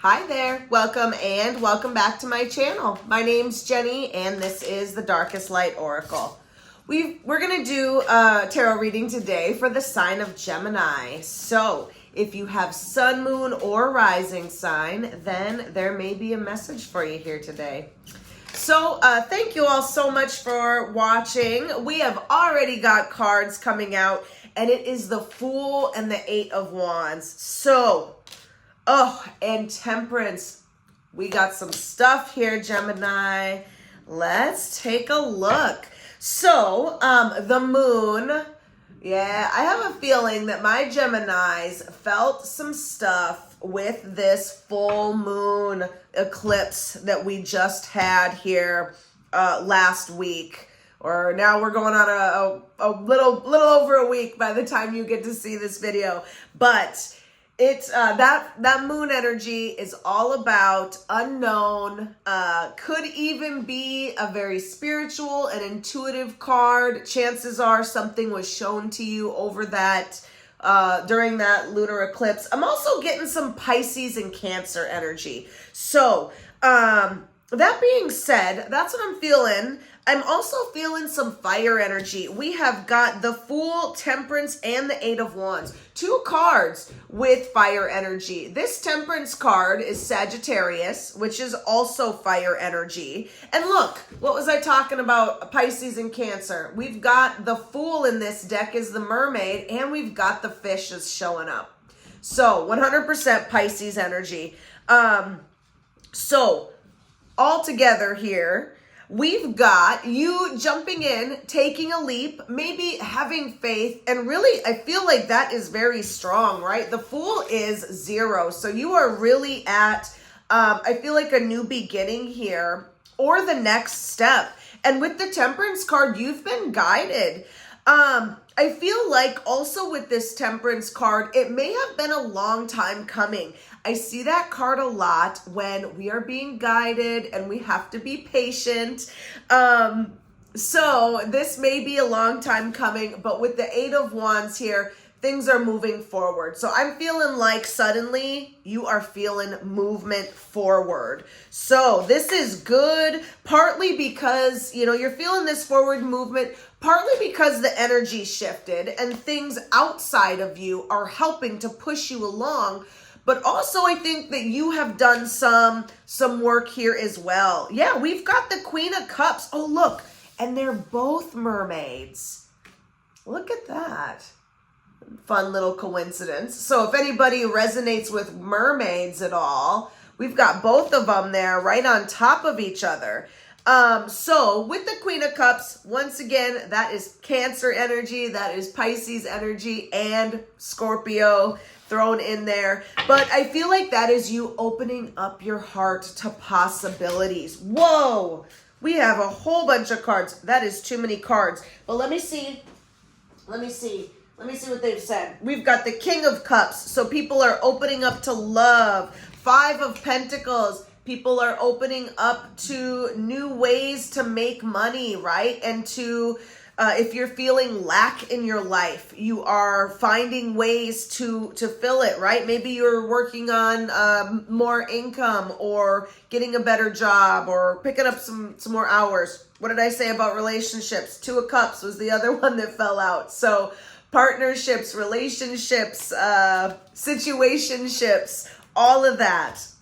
Hi there, welcome back to my channel. My name's Jenny and this is the Darkest Light Oracle. We're going to do a tarot reading today for the sign of Gemini. So if you have sun, moon, or rising sign, then there may be a message for you here today. So thank you all so much for watching. We have already got cards coming out and it is the Fool and the Eight of Wands. So and Temperance. We got some stuff here, Gemini. Let's take a look. So, the moon. Yeah, I have a feeling that my Geminis felt some stuff with this full moon eclipse that we just had here last week. Or now we're going on a little over a week by the time you get to see this video. But it's that moon energy is all about unknown, could even be a very spiritual and intuitive card. Chances are something was shown to you over that during that lunar eclipse. I'm also getting some Pisces and Cancer energy. So that being said, that's what I'm feeling. I'm also feeling some fire energy. We have got the Fool, Temperance, and the Eight of Wands. Two cards with fire energy. This Temperance card is Sagittarius, which is also fire energy. And look, what was I talking about? Pisces and Cancer. We've got the Fool in this deck is the Mermaid, and we've got the Fish is showing up. So 100% Pisces energy. So all together here, we've got you jumping in, taking a leap, maybe having faith, and really, I feel like that is very strong, right? The Fool is 0, so you are really at, I feel like a new beginning here, or the next step. And with the Temperance card, you've been guided. I feel like also with this Temperance card, it may have been a long time coming. I see that card a lot when we are being guided and we have to be patient. So this may be a long time coming, but with the Eight of Wands here, things are moving forward. So I'm feeling like suddenly you are feeling movement forward. So this is good, partly because, you're feeling this forward movement, partly because the energy shifted and things outside of you are helping to push you along. But also I think that you have done some work here as well. Yeah, we've got the Queen of Cups. Oh, look, and they're both mermaids. Look at that. Fun little coincidence. So if anybody resonates with mermaids at all, we've got both of them there right on top of each other. So with the Queen of Cups, once again, that is Cancer energy, that is Pisces energy, and Scorpio thrown in there. But I feel like that is you opening up your heart to possibilities. Whoa! We have a whole bunch of cards. That is too many cards. But let me see what they've said. We've got the King of Cups. So people are opening up to love. Five of Pentacles. People are opening up to new ways to make money, right? And to, if you're feeling lack in your life, you are finding ways to fill it, right? Maybe you're working on more income or getting a better job or picking up some more hours. What did I say about relationships? Two of Cups was the other one that fell out. So partnerships, relationships, situationships, all of that's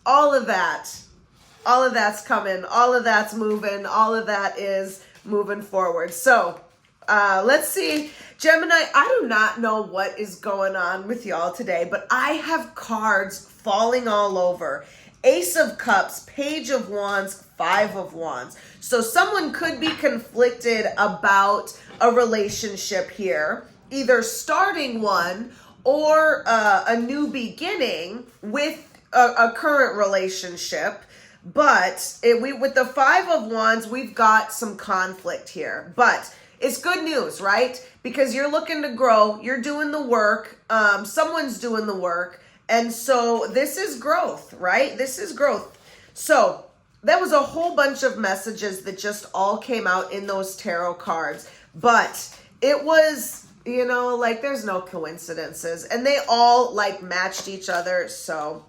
coming, all of that's moving, all of that is moving forward. So let's see, Gemini, I do not know what is going on with y'all today, but I have cards falling all over. Ace of Cups, Page of Wands, Five of Wands. So someone could be conflicted about a relationship here, either starting one or a new beginning with a current relationship. But with the Five of Wands, we've got some conflict here. But it's good news, right? Because you're looking to grow. You're doing the work. Someone's doing the work. And so this is growth, right? This is growth. So that was a whole bunch of messages that just all came out in those tarot cards. But it was, like there's no coincidences. And they all matched each other. So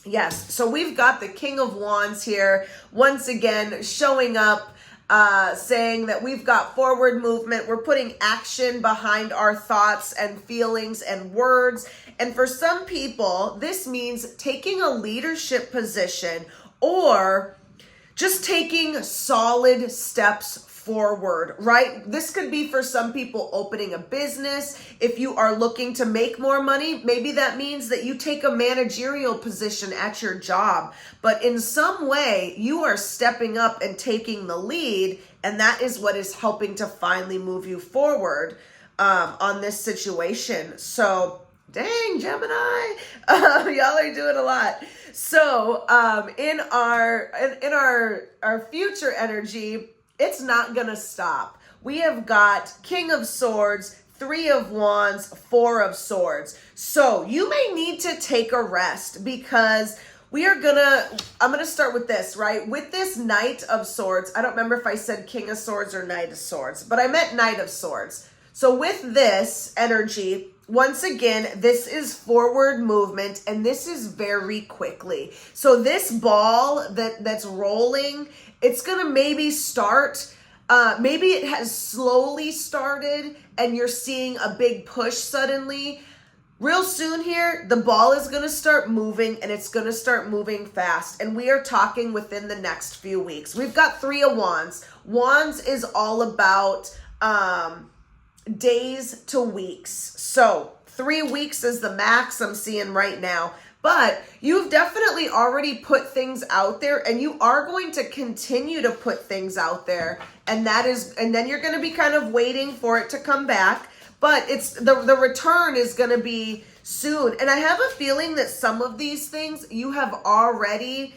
Yes, so we've got the King of Wands here once again showing up, saying that we've got forward movement. We're putting action behind our thoughts and feelings and words. And for some people, this means taking a leadership position or just taking solid steps forward, right? This could be for some people opening a business. If you are looking to make more money, maybe that means that you take a managerial position at your job. But in some way, you are stepping up and taking the lead, and that is what is helping to finally move you forward on this situation. So, dang, Gemini, y'all are doing a lot. So, in our future energy, it's not gonna stop. We have got King of Swords, Three of Wands, Four of Swords. So you may need to take a rest because I'm gonna start with this, right? With this Knight of Swords, I don't remember if I said King of Swords or Knight of Swords, but I meant Knight of Swords. So with this energy, once again, this is forward movement, and this is very quickly. So this ball that's rolling, it's going to maybe start, maybe it has slowly started, and you're seeing a big push suddenly. Real soon here, the ball is going to start moving, and it's going to start moving fast. And we are talking within the next few weeks. We've got Three of Wands. Wands is all about days to weeks. So 3 weeks is the max I'm seeing right now. But you've definitely already put things out there, and you are going to continue to put things out there. And then you're going to be kind of waiting for it to come back. But it's the return is going to be soon. And I have a feeling that some of these things you have already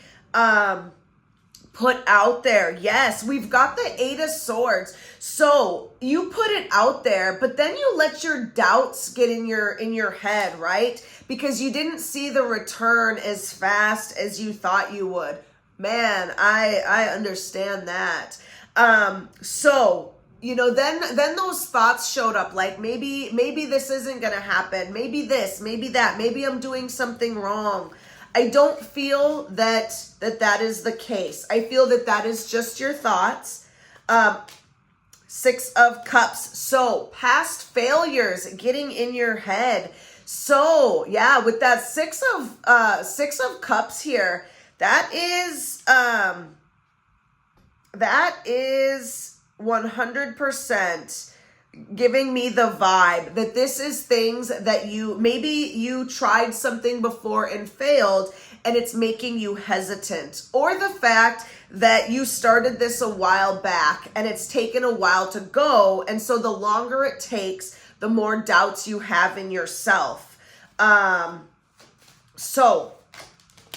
put out there. Yes, we've got the Eight of Swords. So you put it out there, but then you let your doubts get in your head, right? Because you didn't see the return as fast as you thought you would. Man, I understand that. So, you know, then those thoughts showed up, like maybe this isn't going to happen. Maybe this, maybe that, maybe I'm doing something wrong. I don't feel that is the case. I feel that is just your thoughts. Six of Cups. So past failures getting in your head. So yeah, with that Six of Cups here, that is 100% giving me the vibe that this is things that maybe you tried something before and failed, and it's making you hesitant, or the fact that you started this a while back and it's taken a while to go, and so the longer it takes, the more doubts you have in yourself. So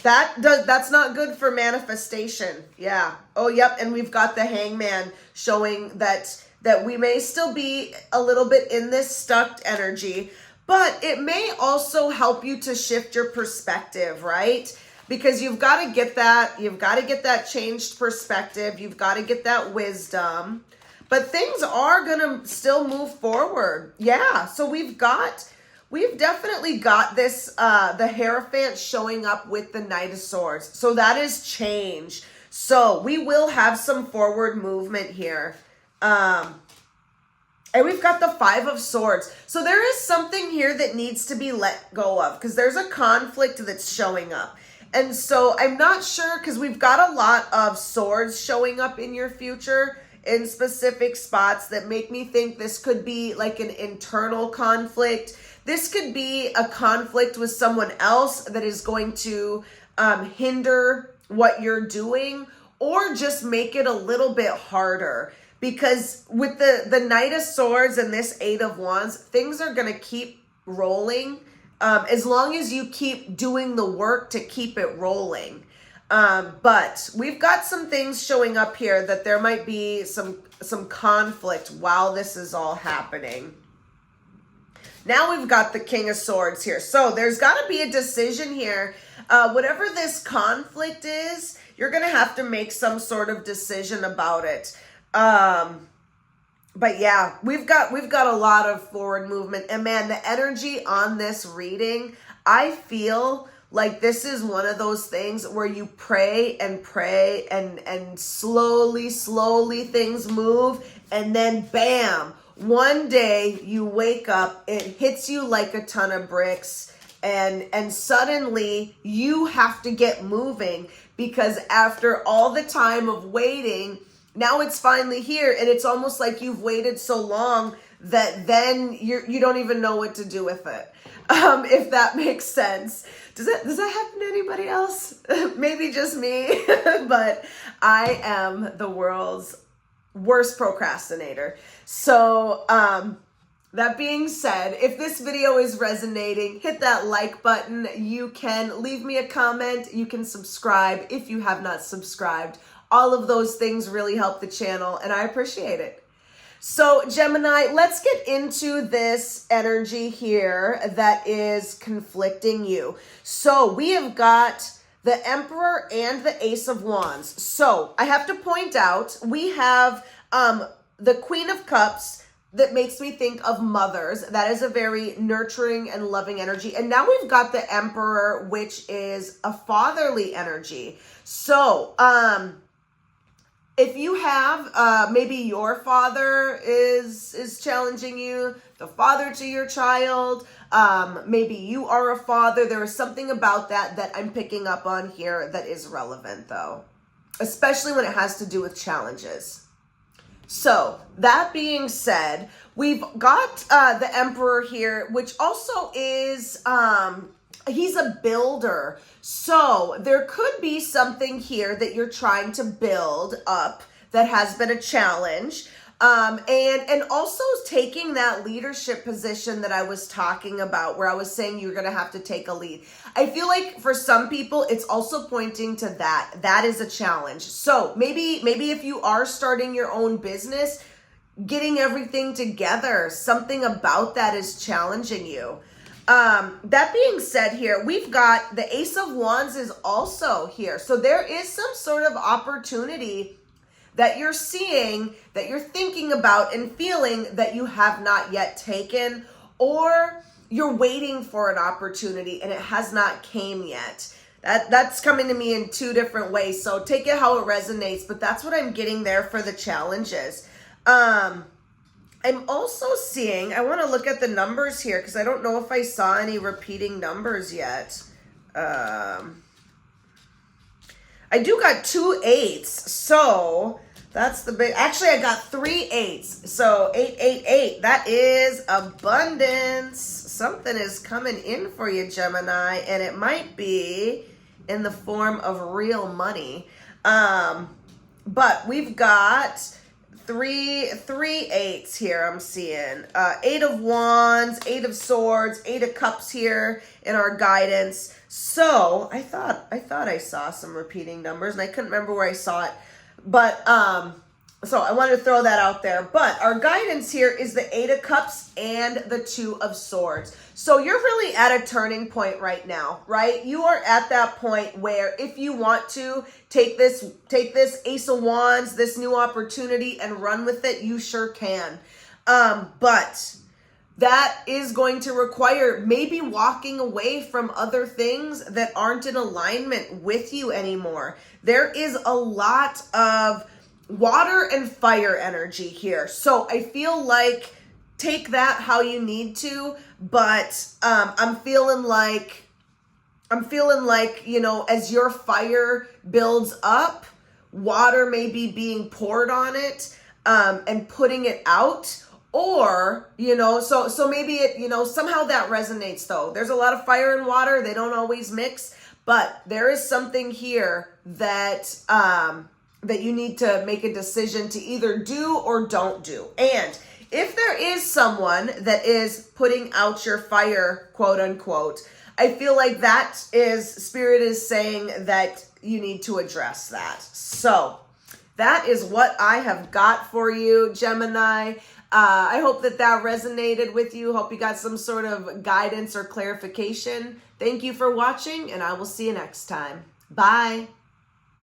that's not good for manifestation. Yeah. Oh, yep. And we've got the Hangman showing that we may still be a little bit in this stuck energy, but it may also help you to shift your perspective, right? Because you've got to get that changed perspective. You've got to get that wisdom, but things are going to still move forward. Yeah. So we've definitely got this, the Hierophant showing up with the Knight of Swords. So that is change. So we will have some forward movement here. And we've got the Five of Swords. So there is something here that needs to be let go of, because there's a conflict that's showing up. And so I'm not sure, because we've got a lot of swords showing up in your future in specific spots that make me think this could be like an internal conflict. This could be a conflict with someone else that is going to hinder what you're doing, or just make it a little bit harder. Because with the Knight of Swords and this Eight of Wands, things are going to keep rolling as long as you keep doing the work to keep it rolling. But we've got some things showing up here that there might be some conflict while this is all happening. Now we've got the King of Swords here. So there's got to be a decision here. Whatever this conflict is, you're going to have to make some sort of decision about it. But yeah, we've got a lot of forward movement, and man, the energy on this reading, I feel Like, this is one of those things where you pray and pray and slowly things move, and then bam, one day you wake up, it hits you like a ton of bricks, and suddenly you have to get moving, because after all the time of waiting, now it's finally here, and it's almost like you've waited so long that then you don't even know what to do with it. If that makes sense. Does that happen to anybody else? Maybe just me, but I am the world's worst procrastinator. So, that being said, if this video is resonating, hit that like button. You can leave me a comment. You can subscribe if you have not subscribed. All of those things really help the channel, and I appreciate it. So Gemini, let's get into this energy here that is conflicting you. So we have got the Emperor and the Ace of Wands. So I have to point out, we have the Queen of Cups that makes me think of mothers. That is a very nurturing and loving energy. And now we've got the Emperor, which is a fatherly energy. So, if you have, maybe your father is challenging you, the father to your child, maybe you are a father. There is something about that I'm picking up on here that is relevant, though, especially when it has to do with challenges. So that being said, we've got the Emperor here, which also is, he's a builder. So there could be something here that you're trying to build up that has been a challenge. And also taking that leadership position that I was talking about, where I was saying you're going to have to take a lead. I feel like for some people, it's also pointing to that. That is a challenge. So maybe if you are starting your own business, getting everything together, something about that is challenging you. That being said here, we've got the Ace of Wands is also here. So there is some sort of opportunity that you're seeing, that you're thinking about and feeling that you have not yet taken, or you're waiting for an opportunity and it has not came yet. That's coming to me in two different ways. So take it how it resonates, but that's what I'm getting there for the challenges. I'm also seeing, I want to look at the numbers here because I don't know if I saw any repeating numbers yet. I do got 2 8s, so that's the big, actually I got 3 8s, so 888, that is abundance. Something is coming in for you, Gemini, and it might be in the form of real money. But we've got three 8s here I'm seeing. 8 of Wands, 8 of Swords, 8 of Cups here in our guidance. So I thought I saw some repeating numbers and I couldn't remember where I saw it. But so I wanted to throw that out there. But our guidance here is the 8 of Cups and the 2 of Swords. So you're really at a turning point right now, right? You are at that point where if you want to take this Ace of Wands, this new opportunity, and run with it, you sure can. But that is going to require maybe walking away from other things that aren't in alignment with you anymore. There is a lot of water and fire energy here. So I feel like take that how you need to, but I'm feeling like, you know, as your fire builds up, water may be being poured on it and putting it out. Or, you know, so maybe it, you know, somehow that resonates though. There's a lot of fire and water. They don't always mix, but there is something here that, that you need to make a decision to either do or don't do. And if there is someone that is putting out your fire, quote unquote, I feel like that is, Spirit is saying that you need to address that. So that is what I have got for you, Gemini. I hope that resonated with you. Hope you got some sort of guidance or clarification. Thank you for watching, and I will see you next time. Bye.